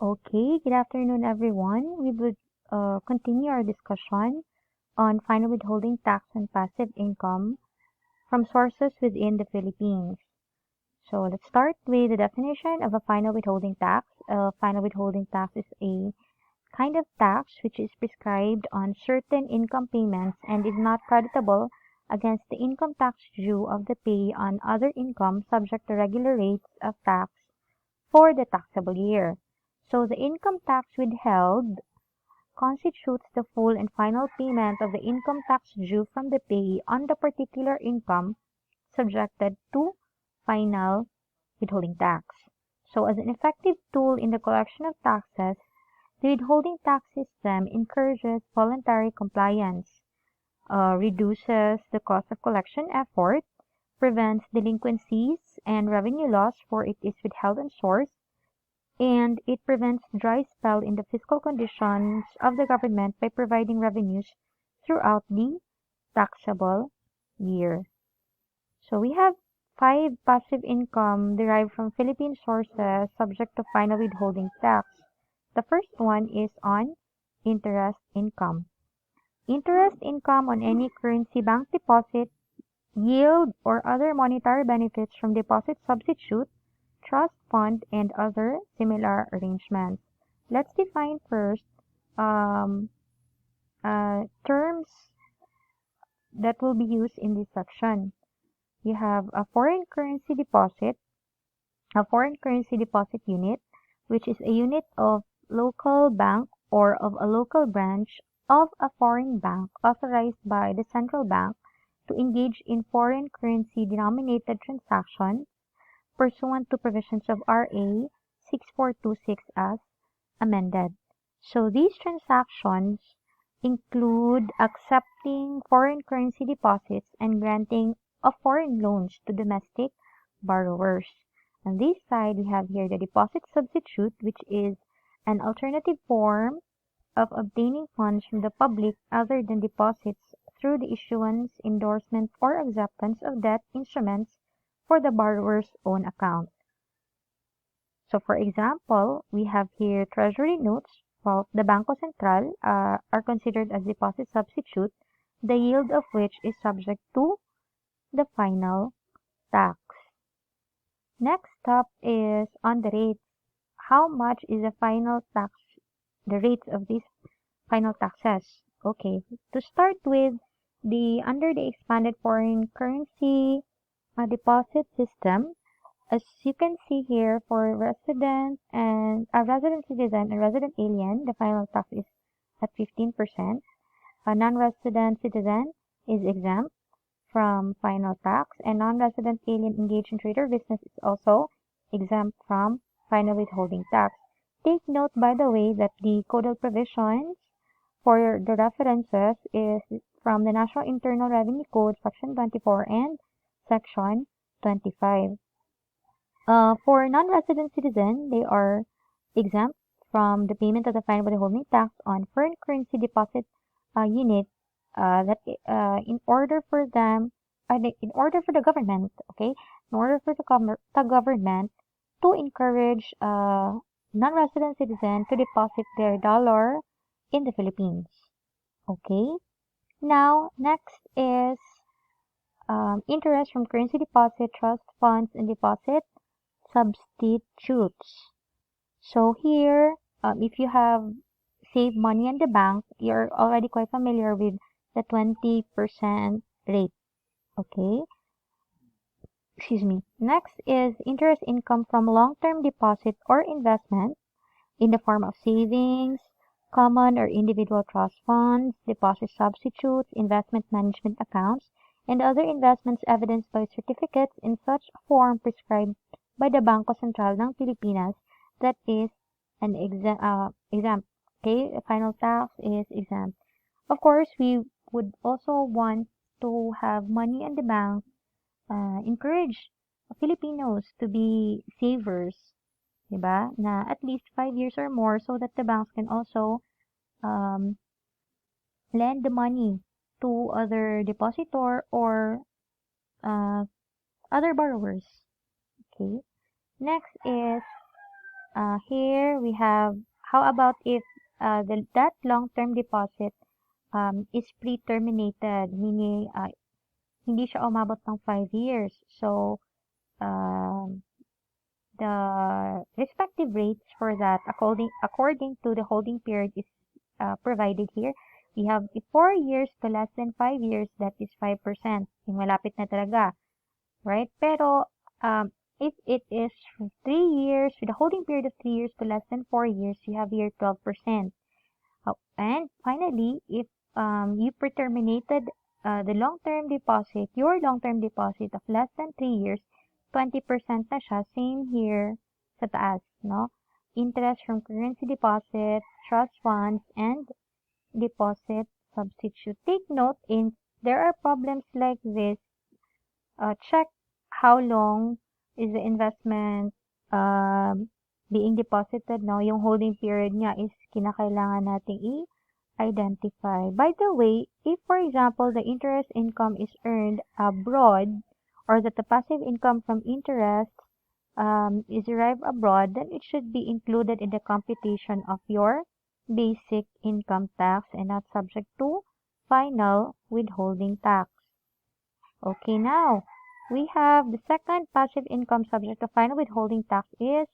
Okay, good afternoon, everyone. We would continue our discussion on final withholding tax and passive income from sources within the Philippines. So let's start with the definition of a final withholding tax. A final withholding tax is a kind of tax which is prescribed on certain income payments and is not creditable against the income tax due of the payee on other income subject to regular rates of tax for the taxable year. So the income tax withheld constitutes the full and final payment of the income tax due from the payee on the particular income subjected to final withholding tax. So as an effective tool in the collection of taxes, the withholding tax system encourages voluntary compliance, reduces the cost of collection effort, prevents delinquencies and revenue loss for it is withheld on source, and it prevents dry spell in the fiscal conditions of the government by providing revenues throughout the taxable year. So we have 5 passive income derived from Philippine sources subject to final withholding tax. The first one is on interest income. Interest income on any currency bank deposit, yield, or other monetary benefits from deposit substitute, trust fund, and other similar arrangements. Let's define first um, terms that will be used in this section. You have a foreign currency deposit, a foreign currency deposit unit, which is a unit of local bank or of a local branch of a foreign bank authorized by the central bank to engage in foreign currency denominated transactions pursuant to provisions of RA 6426 as amended. So these transactions include accepting foreign currency deposits and granting of foreign loans to domestic borrowers. On this side, we have here the deposit substitute, which is an alternative form of obtaining funds from the public other than deposits through the issuance, endorsement, or acceptance of debt instruments for the borrower's own account. So for example, we have here treasury notes of the Bangko Sentral are considered as deposit substitute, the yield of which is subject to the final tax. Next up is on the rates. How much is the final tax, the rates of these final taxes? Okay, to start with, under the expanded foreign currency deposit system, as you can see here, for resident and a resident citizen and resident alien, the final tax is at 15%. A non-resident citizen is exempt from final tax, and non-resident alien engaged in trade or business is also exempt from final withholding tax. Take note, by the way, that the codal provisions for the references is from the National Internal Revenue Code, Section 24 and Section 25. For non-resident citizen, they are exempt from the payment of the final withholding tax on foreign currency deposit unit. In order for them, in order for the government, okay, in order for the government to encourage non-resident citizen to deposit their dollar in the Philippines. Okay. Now, next is interest from currency deposit, trust funds, and deposit substitutes. So here, if you have saved money in the bank, you're already quite familiar with the 20% rate. Okay. Excuse me. Next is interest income from long-term deposit or investment in the form of savings, common or individual trust funds, deposit substitutes, investment management accounts, and other investments evidenced by certificates in such form prescribed by the Bangko Sentral ng Pilipinas that is an exempt. Okay, the final tax is exempt. Of course, we would also want to have money in the bank, encourage Filipinos to be savers, diba? Na at least 5 years or more so that the banks can also um, lend the money to other depositor or other borrowers. Okay. Next is here we have, how about if that long-term deposit is pre-terminated, meaning hindi siya umabot ng 5 years. So, um, the respective rates for that according to the holding period is provided here. We have 4 years to less than 5 years, that is 5%. Yung malapit na talaga, right? Pero if it is 3 years, with a holding period of 3 years to less than 4 years, you have here 12%. And finally, if you pre-terminated the long-term deposit, your long-term deposit of less than 3 years, 20% na siya. Same here sa taas, no? Interest from currency deposit, trust funds, and deposit substitute. Take note, if there are problems like this, check how long is the investment being deposited, no? Yung holding period niya is kinakailangan nating i-identify. By the way, if for example, the interest income is earned abroad, or that the passive income from interest is derived abroad, then it should be included in the computation of your basic income tax and not subject to final withholding tax. Okay, now we have the second passive income subject to final withholding tax is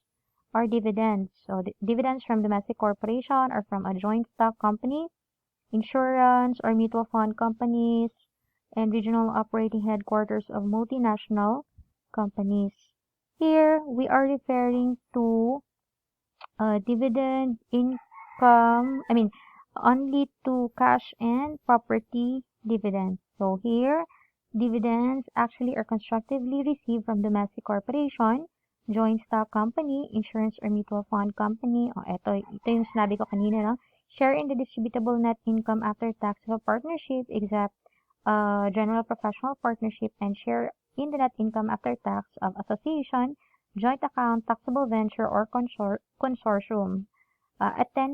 our dividends. So the dividends from domestic corporation or from a joint stock company, insurance or mutual fund companies, and regional operating headquarters of multinational companies. Here we are referring to dividend income, only to cash and property dividends. So here, dividends actually are constructively received from domestic corporation, joint stock company, insurance or mutual fund company. Ito yung sinabi ko kanina, no? Share in the distributable net income after tax of a partnership, except general professional partnership, and share in the net income after tax of association, joint account, taxable venture, or consortium at 10%.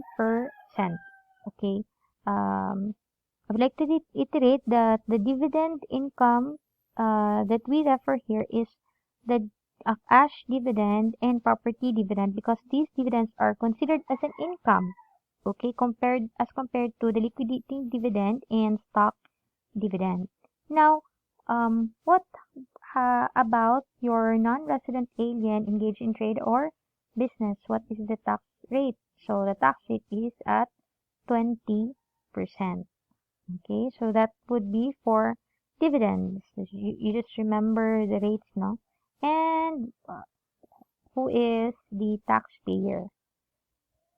Okay. I would like to reiterate that the dividend income that we refer here is the cash dividend and property dividend, because these dividends are considered as an income, okay, as compared to the liquidating dividend and stock dividend. Now, what about your non-resident alien engaged in trade or business? What is the tax rate? So the tax rate is at 20%. Okay, so that would be for dividends. You just remember the rates, no? And who is the taxpayer?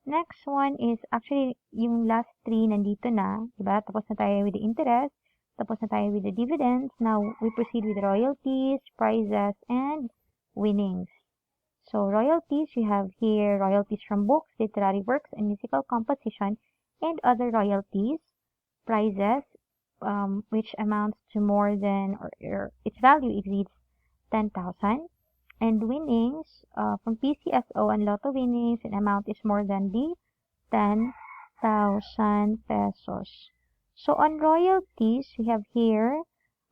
Next one is actually yung last three nandito na, diba? Tapos na tayo with the interest, tapos na tayo with the dividends. Now, we proceed with royalties, prizes, and winnings. So, royalties, we have here royalties from books, literary works, and musical composition, and other royalties. Prizes, which amounts to more than, or its value exceeds 10,000. And winnings from PCSO and Lotto winnings, an amount is more than the 10,000 pesos. So on royalties, we have here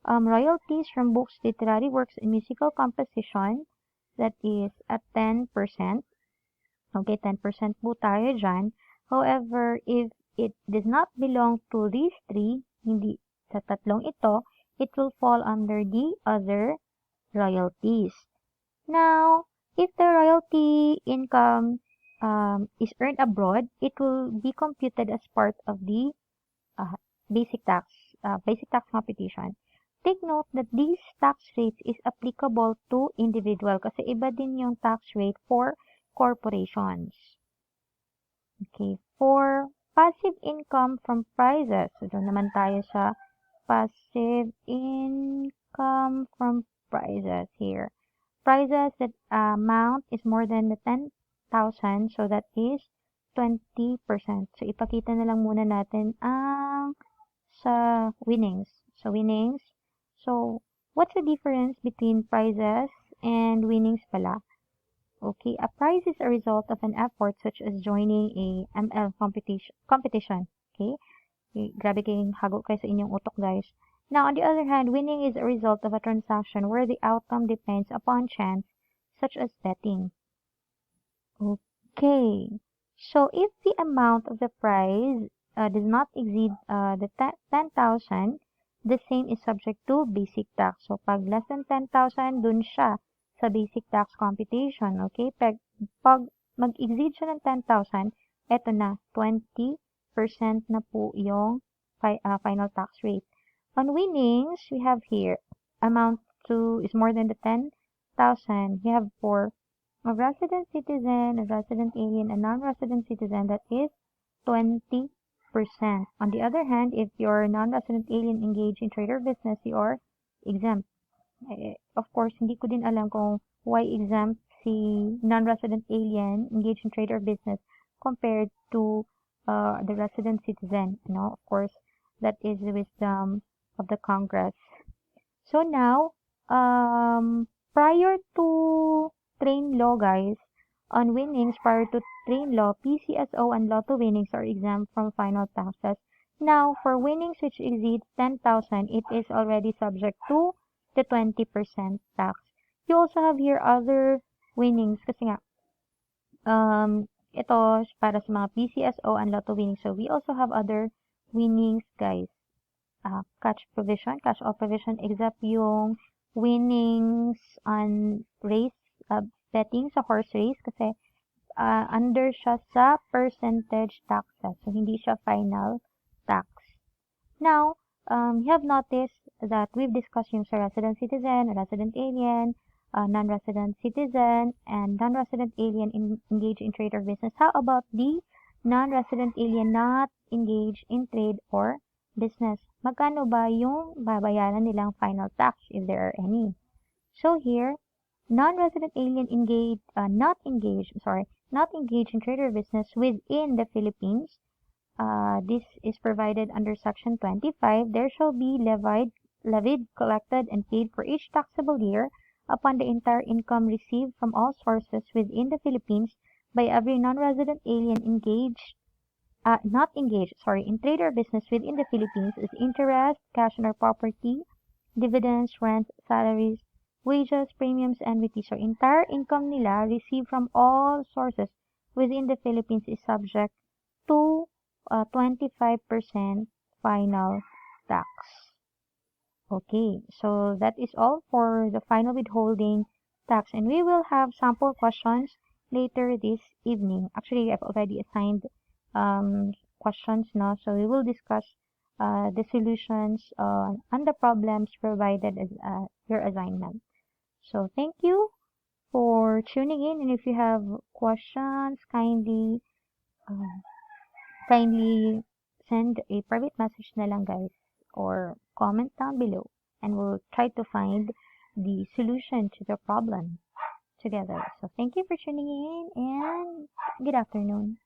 royalties from books, literary works, and musical composition, that is at 10%. Okay, 10% po tayo dyan. However, if it does not belong to these three, hindi sa tatlong ito, it will fall under the other royalties. Now, if the royalty income is earned abroad, it will be computed as part of the basic tax computation. Take note that these tax rates is applicable to individual kasi iba din yung tax rate for corporations. Okay, for passive income from prizes, so doon naman tayo sa passive income from prizes here. Prizes that amount is more than the 10,000, so that is 20%. So, ipakita na lang muna natin ang sa winnings. So, winnings. So, what's the difference between prizes and winnings pala? Okay, a prize is a result of an effort such as joining a ML competition. Okay? Grabe kayong hago kayo sa inyong utok, guys. Now, on the other hand, winning is a result of a transaction where the outcome depends upon chance, such as betting. Okay, so if the amount of the prize does not exceed the 10,000, the same is subject to basic tax. So pag less than 10,000, dun siya sa basic tax computation. Okay, pag mag-exceed siya ng 10,000, eto na, 20% na po yung final tax rate. On winnings, we have here, amount to is more than the 10,000. We have for a resident citizen, a resident alien, a non-resident citizen, that is 20%. On the other hand, if you're a non-resident alien engaged in trade or business, you are exempt. Of course, hindi ko din alam kung why exempt si non-resident alien engaged in trade or business compared to the resident citizen. No, of course, that is the wisdom of the Congress. So now, prior to train law, guys, on winnings prior to train law, PCSO and lotto winnings are exempt from final taxes. Now, for winnings which exceed 10,000, it is already subject to the 20% tax. You also have here other winnings kasi nga, ito para sa mga PCSO and lotto winnings. So, we also have other winnings, guys. Cash all provision, except yung winnings on race, betting sa horse race kasi under siya sa percentage taxes. So, hindi siya final tax. Now, you have noticed that we've discussed yung sa resident citizen, resident alien, non-resident citizen, and non-resident alien engaged in trade or business. How about the non-resident alien not engaged in trade or business? Magkano ba yung babayaran nilang final tax if there are any? So here, non-resident alien not engaged in trade or business within the Philippines. This is provided under Section 25. There shall be levied, collected, and paid for each taxable year upon the entire income received from all sources within the Philippines by every non-resident alien not engaged in trade or business within the Philippines is interest, cash on or property, dividends, rents, salaries, wages, premiums, annuities. So, entire income nila received from all sources within the Philippines is subject to 25% final tax. Okay, so that is all for the final withholding tax. And we will have sample questions later this evening. Actually, I've already assigned questions now, so we will discuss the solutions and the problems provided as your assignment. So thank you for tuning in, and if you have questions, kindly send a private message na lang, guys, or comment down below, and we'll try to find the solution to the problem together. So thank you for tuning in, and good afternoon.